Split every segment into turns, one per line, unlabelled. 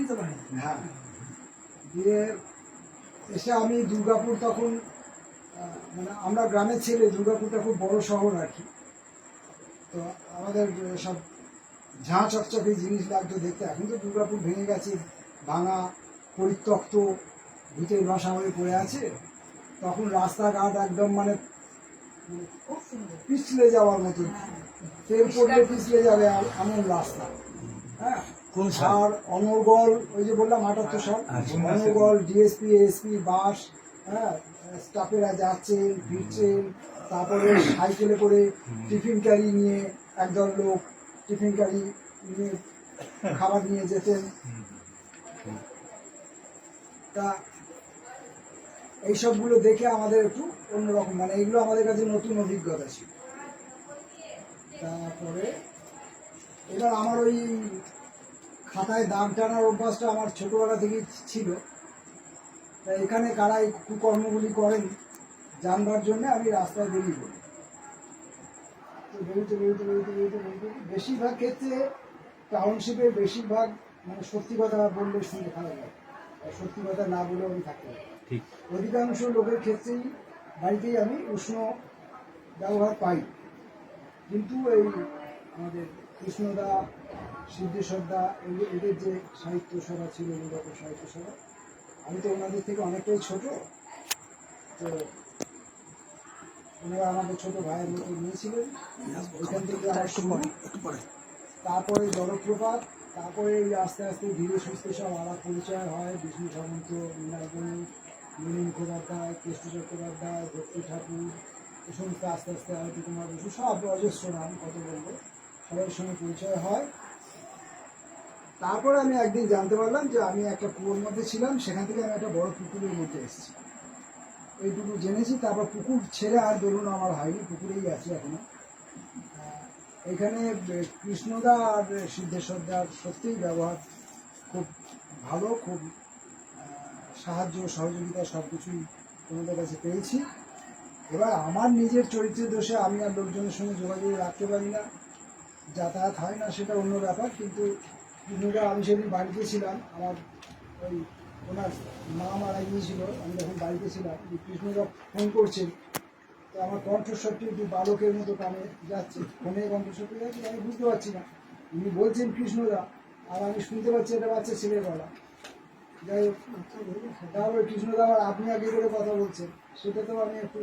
চিনতে পারি।
হ্যাঁ, দিয়ে এসে আমি দুর্গাপুর তখন মানে আমরা গ্রামের ছেলে, দুর্গাপুরটা খুব বড় শহর আর কি। তো আমাদের সব ঝাঁ চকচকে জিনিস লাগতো দেখতে। এখন তো দুর্গাপুর ভেঙে গেছে, ভাঙা পরিত্যক্ত ভিটের বাসা হয়ে পড়ে আছে। তখন রাস্তাঘাট একদম মানে
খুব সুন্দর।
পিছলে যাওয়ার মতো, তেল পড়লে পিছলে যাবে এমন রাস্তা। হ্যাঁ, আর অনর্গল, ওই যে বললাম 78 সাল, অনর্গল ডিএসপি এসপি বাস, হ্যাঁ, স্টাফেরা যাচ্ছেন ফিরছেন। তারপরে সাইকেলে করে টিফিন ক্যারি নিয়ে একদল লোক টিফিন ক্যারি নিয়ে খাবার নিয়ে যেতেন। তা এইসবগুলো দেখে আমাদের একটু অন্যরকম, মানে এগুলো আমাদের কাছে নতুন অভিজ্ঞতা ছিল। তারপরে এবার আমার ওই খাতায় দাগ টানার অভ্যাসটা আমার ছোটবেলা থেকেই ছিল। তা এখানে কারা এই কুকর্মগুলি করেন জানবার জন্য আমি রাস্তায় বেরিয়ে পড়ি। তো বেরোতে বেরোতে বেরোতে বেরোতে বেরোতে বেশিরভাগ ক্ষেত্রে টাউনশিপের বেশিরভাগ মানে সত্যি কথা বললে শুনতে খারাপ লাগে, আর সত্যি কথা না বলেও আমি থাকতে পারি। অধিকাংশ লোকের ক্ষেত্রেই বাড়িতেই আমি উষ্ণ ব্যবহার পাই। কিন্তু এই আমাদের কৃষ্ণদা, সিদ্ধেশ্বরদা, এদের যে সাহিত্য সভা ছিল, উন্নত সাহিত্য সভা, আমি তো ওনাদের থেকে অনেকটাই ছোট। তো ওনারা আমাদের ছোট ভাইয়ের মতো নিয়েছিলেন। ওইখান থেকে আমার শুরু। তারপরে জলপ্রপাত, তারপরে এই আস্তে আস্তে ধীরে সুস্থে সব আলাপ পরিচয় হয়। বিষ্ণু সামন্ত, মীনাবনী, মিনী মুখোপাধ্যায়, কেষ্ট চট্টোপাধ্যায়, ভক্তি ঠাকুর, এই সমস্ত আস্তে আস্তে আরতি কুমার বসু, সব অজস্র নাম, কত বলবো, সবার সঙ্গে পরিচয় হয়। তারপরে আমি একদিন জানতে পারলাম যে আমি একটা কুয়োর মধ্যে ছিলাম, সেখান থেকে আমি একটা বড় পুকুরের মধ্যে এসেছি। এইটুকু জেনেছি। তারপর পুকুর ছেড়ে আর বেরোনো আমার হয়নি, পুকুরেই আছি এখনো। এখানে কৃষ্ণদা আর সিদ্ধেশ্বরদার সত্যিই ব্যবহার খুব ভালো, খুব সাহায্য সহযোগিতা সব কিছুই তোমাদের কাছে পেয়েছি। এবার আমার নিজের চরিত্রের দোষে আমি আর লোকজনের সঙ্গে যোগাযোগ রাখতে পারি না, যাতায়াত হয় না, সেটা অন্য ব্যাপার। কিন্তু কৃষ্ণদা, আমি সেদিন বাড়িতে ছিলাম, আমার ওই ওনার মা মারা গিয়েছিল, আমি যখন বাড়িতে ছিলাম, কৃষ্ণদা ফোন করছেন। তো আমার কণ্ঠস্বরটি একটু বালকের মতো কানে যাচ্ছে, ফোনে কণ্ঠস্বরটি যাচ্ছে, আমি বুঝতে পারছি না উনি বলছেন কৃষ্ণদা, আর আমি শুনতে পাচ্ছি এটা বাচ্চা ছেলের গলা। যাই হোক, তারপরে কৃষ্ণদা আবার আপনি আগে করে কথা বলছেন, সেটাতেও আমি একটু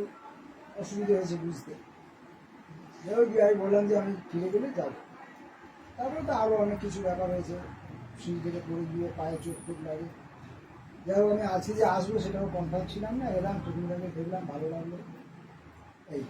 অসুবিধা হয়েছে বুঝতে। যাই হোক, আমি বললাম যে আমি ফিরে গেলে যাবো। তারপরে তো আরও অনেক কিছু ব্যাপার হয়েছে, সিঁড়ি থেকে পড়ে গিয়ে পায়ে চোট ফোট লাগে। যাই হোক, আমি আজকে যে আসবো সেটাও কনফার্ম ছিলাম না, এলাম, টিফিন দেখলাম, ভালো লাগলো, এই।